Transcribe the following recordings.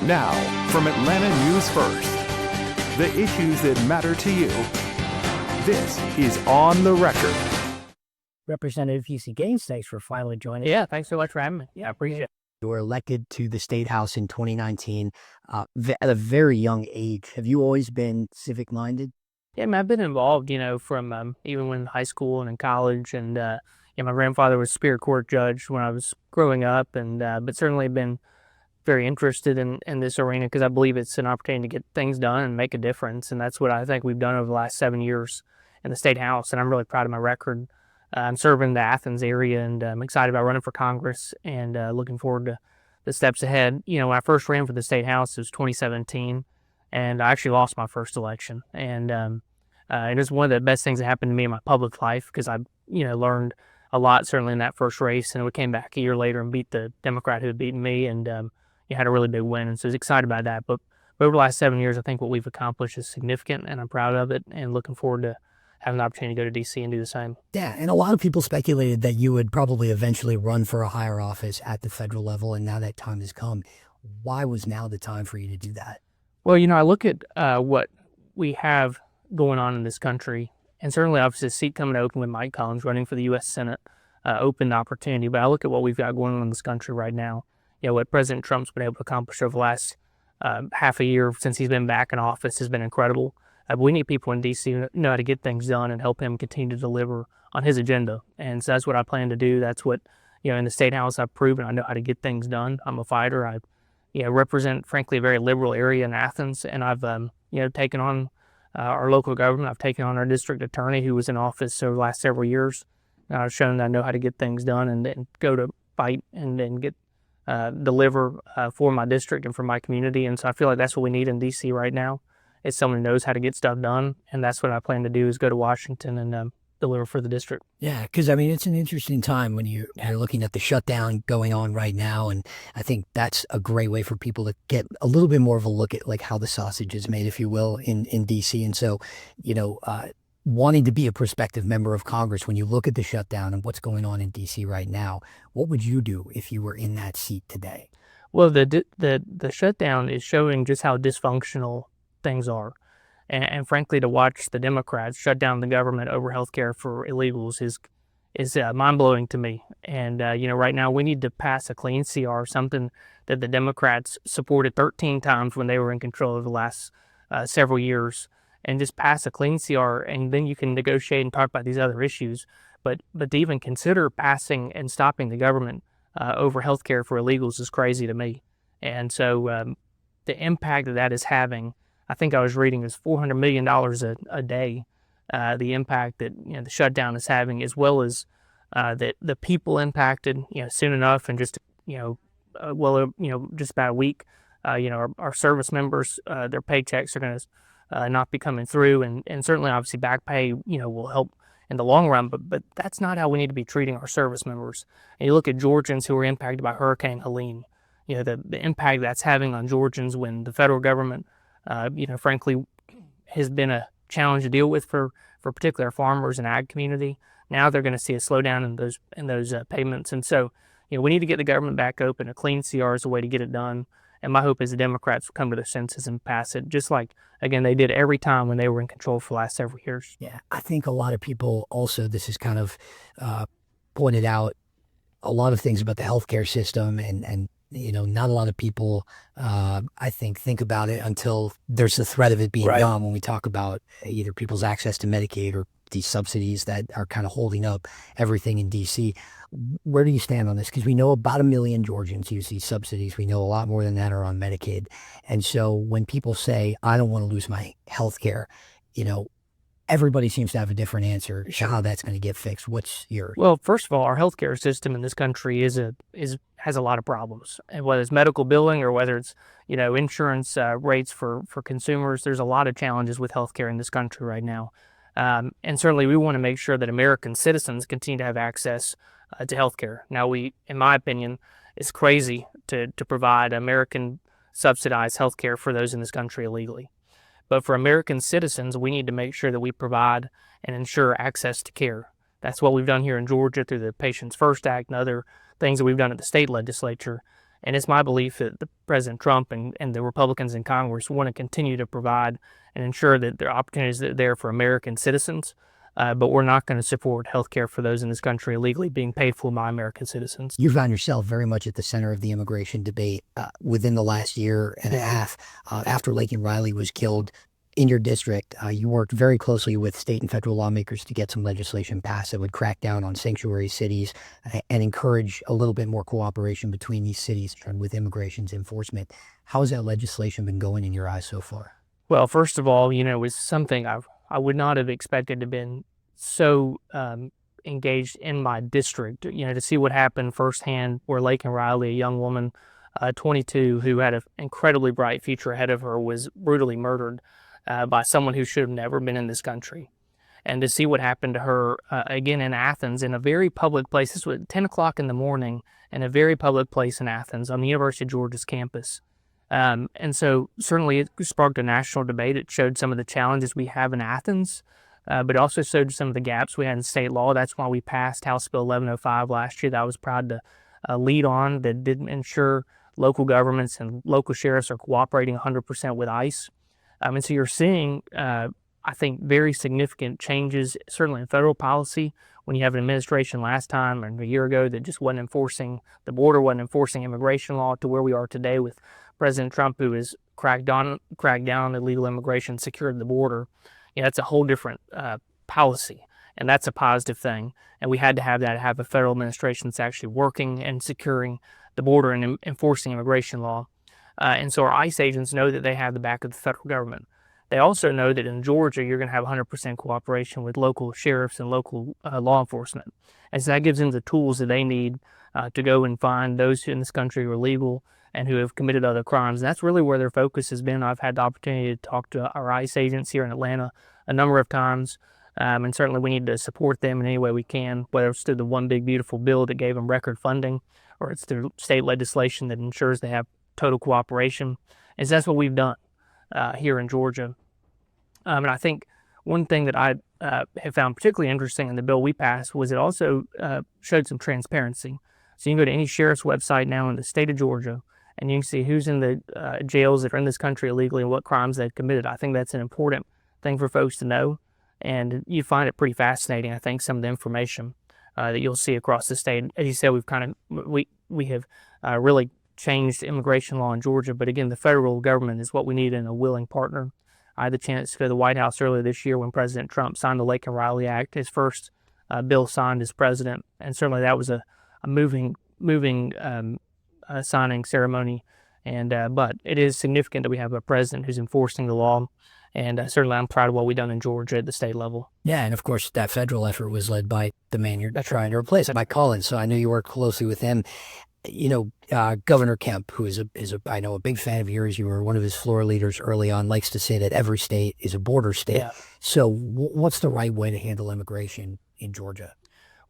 Now, from Atlanta News First, the issues that matter to you. This is On the Record. Representative UC Gaines, thanks for finally joining. Yeah, thanks so much for having me. Yeah, I appreciate it. You were elected to the State House in 2019 at a very young age. Have you always been civic-minded? Yeah, I mean, I've been involved, from even when in high school and in college. And my grandfather was Superior Court judge when I was growing up, and but certainly been very interested in this arena because I believe it's an opportunity to get things done and make a difference. And that's what I think we've done over the last 7 years in the State House. And I'm really proud of my record. I'm serving the Athens area, and I'm excited about running for Congress and looking forward to the steps ahead. When I first ran for the State House, it was 2017, and I actually lost my first election. And it was one of the best things that happened to me in my public life because I, learned a lot certainly in that first race. And we came back a year later and beat the Democrat who had beaten me, and had a really big win. And so I was excited about that. But over the last 7 years, I think what we've accomplished is significant, and I'm proud of it, and looking forward to having the opportunity to go to D.C. and do the same. Yeah, and a lot of people speculated that you would probably eventually run for a higher office at the federal level, and now that time has come. Why was now the time for you to do that? Well, I look at what we have going on in this country, and certainly obviously a seat coming open with Mike Collins running for the U.S. Senate opened opportunity, but I look at what we've got going on in this country right now. What President Trump's been able to accomplish over the last half a year since he's been back in office has been incredible. But we need people in D.C. who know how to get things done and help him continue to deliver on his agenda. And so that's what I plan to do. That's what, in the State House, I've proven I know how to get things done. I'm a fighter. I, represent, frankly, a very liberal area in Athens. And I've, taken on our local government. I've taken on our district attorney who was in office over the last several years. I've shown that I know how to get things done and go to fight and then deliver for my district and for my community. And so I feel like that's what we need in D.C. right now. Is someone who knows how to get stuff done, and that's what I plan to do is go to Washington and deliver for the district. Yeah, because, it's an interesting time when you're looking at the shutdown going on right now, and I think that's a great way for people to get a little bit more of a look at like how the sausage is made, if you will, in D.C. And so, wanting to be a prospective member of Congress, when you look at the shutdown and what's going on in D.C. right now, what would you do if you were in that seat today? Well, the shutdown is showing just how dysfunctional things are. And frankly, to watch the Democrats shut down the government over health care for illegals is mind-blowing to me. And, right now we need to pass a clean CR, something that the Democrats supported 13 times when they were in control of the last several years, and just pass a clean CR, and then you can negotiate and talk about these other issues. But to even consider passing and stopping the government over health care for illegals is crazy to me. And so the impact that is having, I think I was reading, is $400 million a day, the impact that the shutdown is having, as well as the people impacted, soon enough, and just, just about a week, our service members, their paychecks are going to not be coming through, and certainly, obviously, back pay, will help in the long run, but that's not how we need to be treating our service members. And you look at Georgians who were impacted by Hurricane Helene, the impact that's having on Georgians when the federal government frankly, has been a challenge to deal with for particular farmers and ag community. Now they're going to see a slowdown in those payments. And so, we need to get the government back open. A clean CR is a way to get it done. And my hope is the Democrats will come to their senses and pass it, just like, again, they did every time when they were in control for the last several years. Yeah, I think a lot of people also, this is kind of pointed out a lot of things about the healthcare system, and not a lot of people, I think about it until there's the threat of it being done, when we talk about either people's access to Medicaid or these subsidies that are kind of holding up everything in D.C. Where do you stand on this? Because we know about 1 million Georgians use these subsidies. We know a lot more than that are on Medicaid. And so when people say, I don't want to lose my health care, everybody seems to have a different answer to how that's going to get fixed. What's yours? Well, first of all, our healthcare system in this country has a lot of problems, and whether it's medical billing or whether it's insurance rates for consumers, there's a lot of challenges with healthcare in this country right now. And certainly, we want to make sure that American citizens continue to have access to healthcare. Now, in my opinion, it's crazy to provide American subsidized healthcare for those in this country illegally. But for American citizens, we need to make sure that we provide and ensure access to care. That's what we've done here in Georgia through the Patients First Act and other things that we've done at the state legislature. And it's my belief that President Trump and the Republicans in Congress want to continue to provide and ensure that there are opportunities that are there for American citizens, but we're not going to support health care for those in this country illegally being paid for by American citizens. You found yourself very much at the center of the immigration debate within the last year and a half after Laken Riley was killed. In your district, you worked very closely with state and federal lawmakers to get some legislation passed that would crack down on sanctuary cities and encourage a little bit more cooperation between these cities and with immigration's enforcement. How has that legislation been going in your eyes so far? Well, first of all, it was something I would not have expected to have been so engaged in my district, to see what happened firsthand where Laken Riley, a young woman, 22, who had an incredibly bright future ahead of her, was brutally murdered by someone who should have never been in this country. And to see what happened to her, again, in Athens, in a very public place. This was 10 o'clock in the morning in a very public place in Athens on the University of Georgia's campus. And so certainly it sparked a national debate. It showed some of the challenges we have in Athens, but it also showed some of the gaps we had in state law. That's why we passed House Bill 1105 last year that I was proud to lead on, that did ensure local governments and local sheriffs are cooperating 100% with ICE. And so you're seeing, I think, very significant changes, certainly in federal policy, when you have an administration last time and a year ago that just wasn't enforcing the border, wasn't enforcing immigration law, to where we are today with President Trump, who has cracked down on illegal immigration, secured the border. That's a whole different policy, and that's a positive thing. And we had to have a federal administration that's actually working and securing the border and enforcing immigration law. And so our ICE agents know that they have the back of the federal government. They also know that in Georgia, you're going to have 100% cooperation with local sheriffs and local law enforcement. And so that gives them the tools that they need to go and find those who in this country who are legal and who have committed other crimes. And that's really where their focus has been. I've had the opportunity to talk to our ICE agents here in Atlanta a number of times. And certainly we need to support them in any way we can, whether it's through the One Big Beautiful Bill that gave them record funding, or it's through state legislation that ensures they have total cooperation. And so that's what we've done here in Georgia. And I think one thing that I have found particularly interesting in the bill we passed was it also showed some transparency. So you can go to any sheriff's website now in the state of Georgia, and you can see who's in the jails that are in this country illegally and what crimes they've committed. I think that's an important thing for folks to know, and you find it pretty fascinating, I think, some of the information that you'll see across the state. As you said, we have really changed immigration law in Georgia, but again, the federal government is what we need in a willing partner. I had the chance to go to the White House earlier this year when President Trump signed the Laken Riley Act, his first bill signed as president, and certainly that was a moving signing ceremony. And but it is significant that we have a president who's enforcing the law, and certainly I'm proud of what we've done in Georgia at the state level. Yeah, and of course that federal effort was led by the man you're trying to replace, Mike Collins. So I know you work closely with him. Governor Kemp, who is I know a big fan of yours, you were one of his floor leaders early on, likes to say that every state is a border state. Yeah. So what's the right way to handle immigration in Georgia?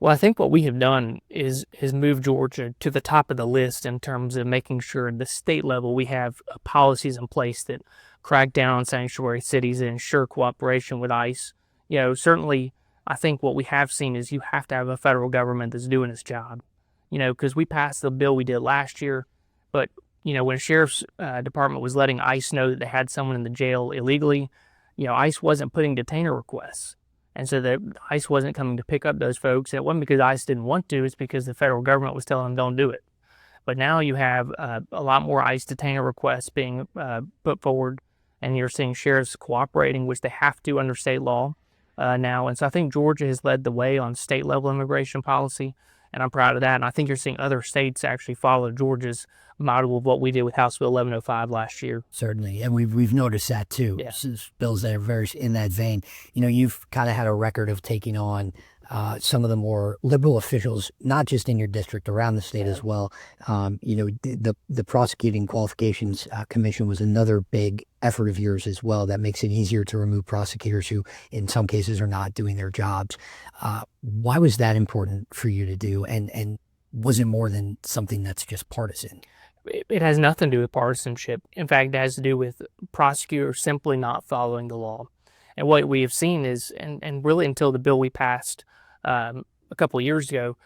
Well, I think what we have done is move Georgia to the top of the list in terms of making sure at the state level we have policies in place that crack down on sanctuary cities and ensure cooperation with ICE. Certainly I think what we have seen is you have to have a federal government that's doing its job. Because we passed the bill we did last year, but, when Sheriff's Department was letting ICE know that they had someone in the jail illegally, ICE wasn't putting detainer requests. And so the ICE wasn't coming to pick up those folks. It wasn't because ICE didn't want to, it's because the federal government was telling them don't do it. But now you have a lot more ICE detainer requests being put forward, and you're seeing sheriffs cooperating, which they have to under state law now. And so I think Georgia has led the way on state-level immigration policy, and I'm proud of that. And I think you're seeing other states actually follow Georgia's model of what we did with House Bill 1105 last year. Certainly, and we've noticed that too. Yeah. Bills that are very in that vein. You've kind of had a record of taking on some of the more liberal officials, not just in your district, around the state as well. The Prosecuting Qualifications Commission was another big effort of yours as well. That makes it easier to remove prosecutors who, in some cases, are not doing their jobs. Why was that important for you to do? And was it more than something that's just partisan? It has nothing to do with partisanship. In fact, it has to do with prosecutors simply not following the law. And what we have seen is, and really until the bill we passed a couple of years ago,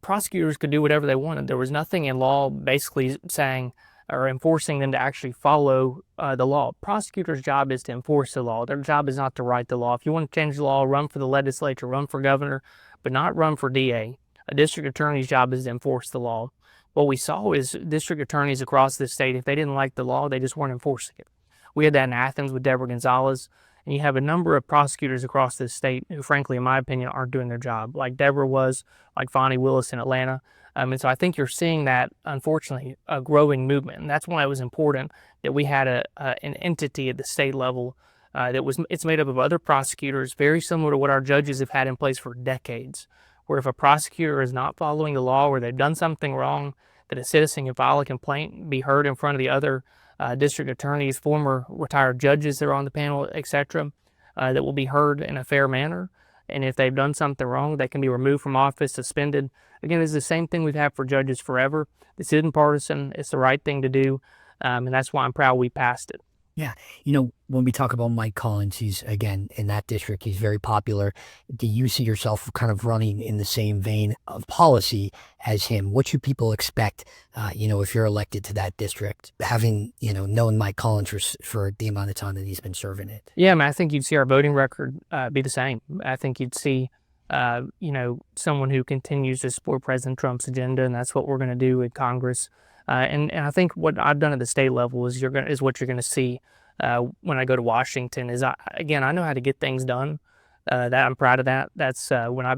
prosecutors could do whatever they wanted. There was nothing in law basically saying or enforcing them to actually follow the law. Prosecutors' job is to enforce the law. Their job is not to write the law. If you want to change the law, run for the legislature, run for governor, but not run for DA. A district attorney's job is to enforce the law. What we saw is district attorneys across the state, if they didn't like the law, they just weren't enforcing it. We had that in Athens with Deborah Gonzalez, and you have a number of prosecutors across this state who, frankly, in my opinion, aren't doing their job, like Deborah was, like Fonnie Willis in Atlanta. And so I think you're seeing that, unfortunately, a growing movement. And that's why it was important that we had an entity at the state level it's made up of other prosecutors, very similar to what our judges have had in place for decades, where if a prosecutor is not following the law, where they've done something wrong, that a citizen can file a complaint, be heard in front of the other district attorneys, former retired judges that are on the panel, etc., that will be heard in a fair manner. And if they've done something wrong, they can be removed from office, suspended. Again, it's the same thing we've had for judges forever. This isn't partisan. It's the right thing to do. And that's why I'm proud we passed it. Yeah. When we talk about Mike Collins, he's, again, in that district, he's very popular. Do you see yourself kind of running in the same vein of policy as him? What should people expect, if you're elected to that district, having, known Mike Collins for the amount of time that he's been serving it? Yeah, I think you'd see our voting record be the same. I think you'd see, someone who continues to support President Trump's agenda, and that's what we're going to do in Congress. And I think what I've done at the state level is what you're going to see when I go to Washington. I know how to get things done. That I'm proud of that. That's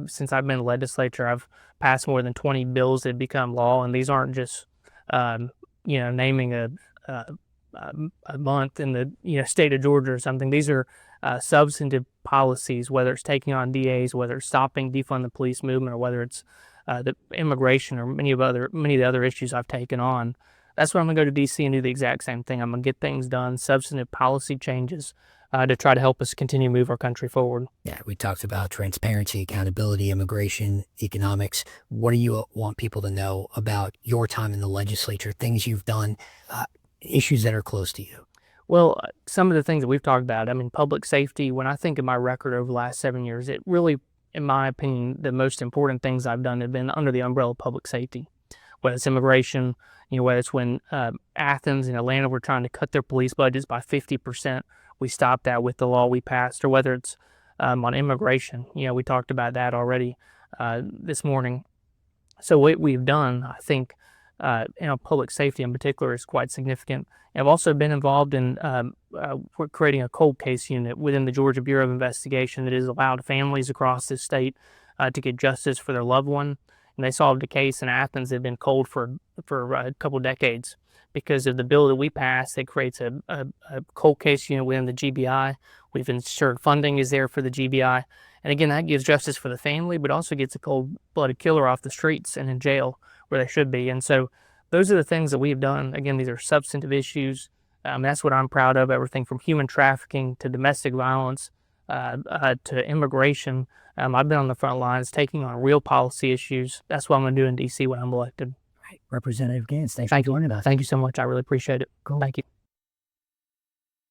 since I've been in the legislature, I've passed more than 20 bills that become law, and these aren't just naming a month in the state of Georgia or something. These are substantive policies, whether it's taking on DAs, whether it's stopping defund the police movement, or whether it's the immigration or many of the other issues I've taken on. That's why I'm going to go to D.C. and do the exact same thing. I'm going to get things done, substantive policy changes to try to help us continue to move our country forward. Yeah, we talked about transparency, accountability, immigration, economics. What do you want people to know about your time in the legislature, things you've done, issues that are close to you? Well, some of the things that we've talked about, public safety, when I think of my record over the last 7 years, it really, in my opinion, the most important things I've done have been under the umbrella of public safety, whether it's immigration, whether it's when Athens and Atlanta were trying to cut their police budgets by 50%, we stopped that with the law we passed, or whether it's on immigration. We talked about that already this morning. So what we've done, I think, public safety in particular is quite significant. I've also been involved in we're creating a cold case unit within the Georgia Bureau of Investigation that has allowed families across this state to get justice for their loved one. And they solved a case in Athens that had been cold for a couple of decades. Because of the bill that we passed, it creates a cold case unit within the GBI. We've ensured funding is there for the GBI. And again, that gives justice for the family, but also gets a cold-blooded killer off the streets and in jail where they should be. And so those are the things that we've done. Again, these are substantive issues. That's what I'm proud of, everything from human trafficking to domestic violence to immigration. I've been on the front lines taking on real policy issues. That's what I'm going to do in D.C. when I'm elected. Right. Representative Gantz, thanks for joining us. Thank you so much. I really appreciate it. Cool. Thank you.